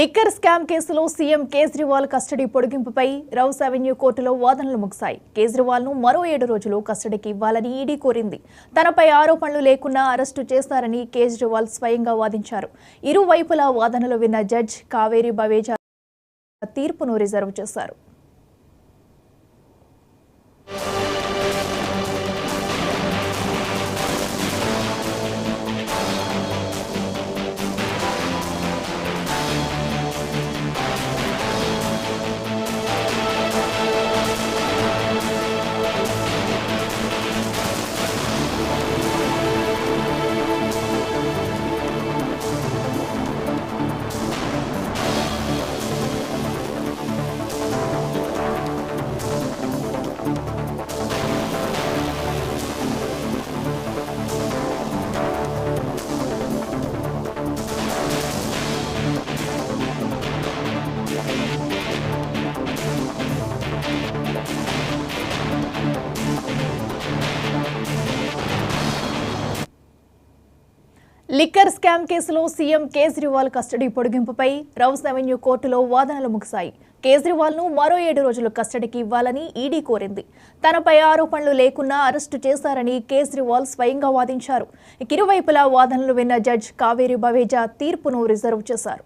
Liquor scam కేసులో CM Kejriwal custody పొడిగింపుపై Rouse Avenue కోర్టులో వాదనలు ముగిశాయి. కేజ్రీవాల్ ను మరో 7 రోజులు కస్టడీకి ఇవ్వాలని ఈడీ కోరింది. తనపై ఆరోపణలు లేకున్నా అరెస్టు చేస్తారని కేజ్రీవాల్ స్వయంగా వాదించారు. ఇరువైపులా వాదనలు విన్న జడ్జి కావేరి బవేజా తీర్పును రిజర్వ్ చేశారు. లిక్కర్ స్కామ్ కేసులో సీఎం కేజ్రీవాల్ కస్టడీ పొడిగింపుపై రౌస్ అవెన్యూ కోర్టులో వాదనలు ముగిశాయి. కేజ్రీవాల్ ను మరో 7 రోజులు కస్టడీకి ఇవ్వాలని ఈడీ కోరింది. తనపై ఆరోపణలు లేకున్నా అరెస్టు చేశారని కేజ్రీవాల్ స్వయంగా వాదించారు. ఇరువైపులా వాదనలు విన్న జడ్జి కావేరి బవేజా తీర్పును రిజర్వ్ చేశారు.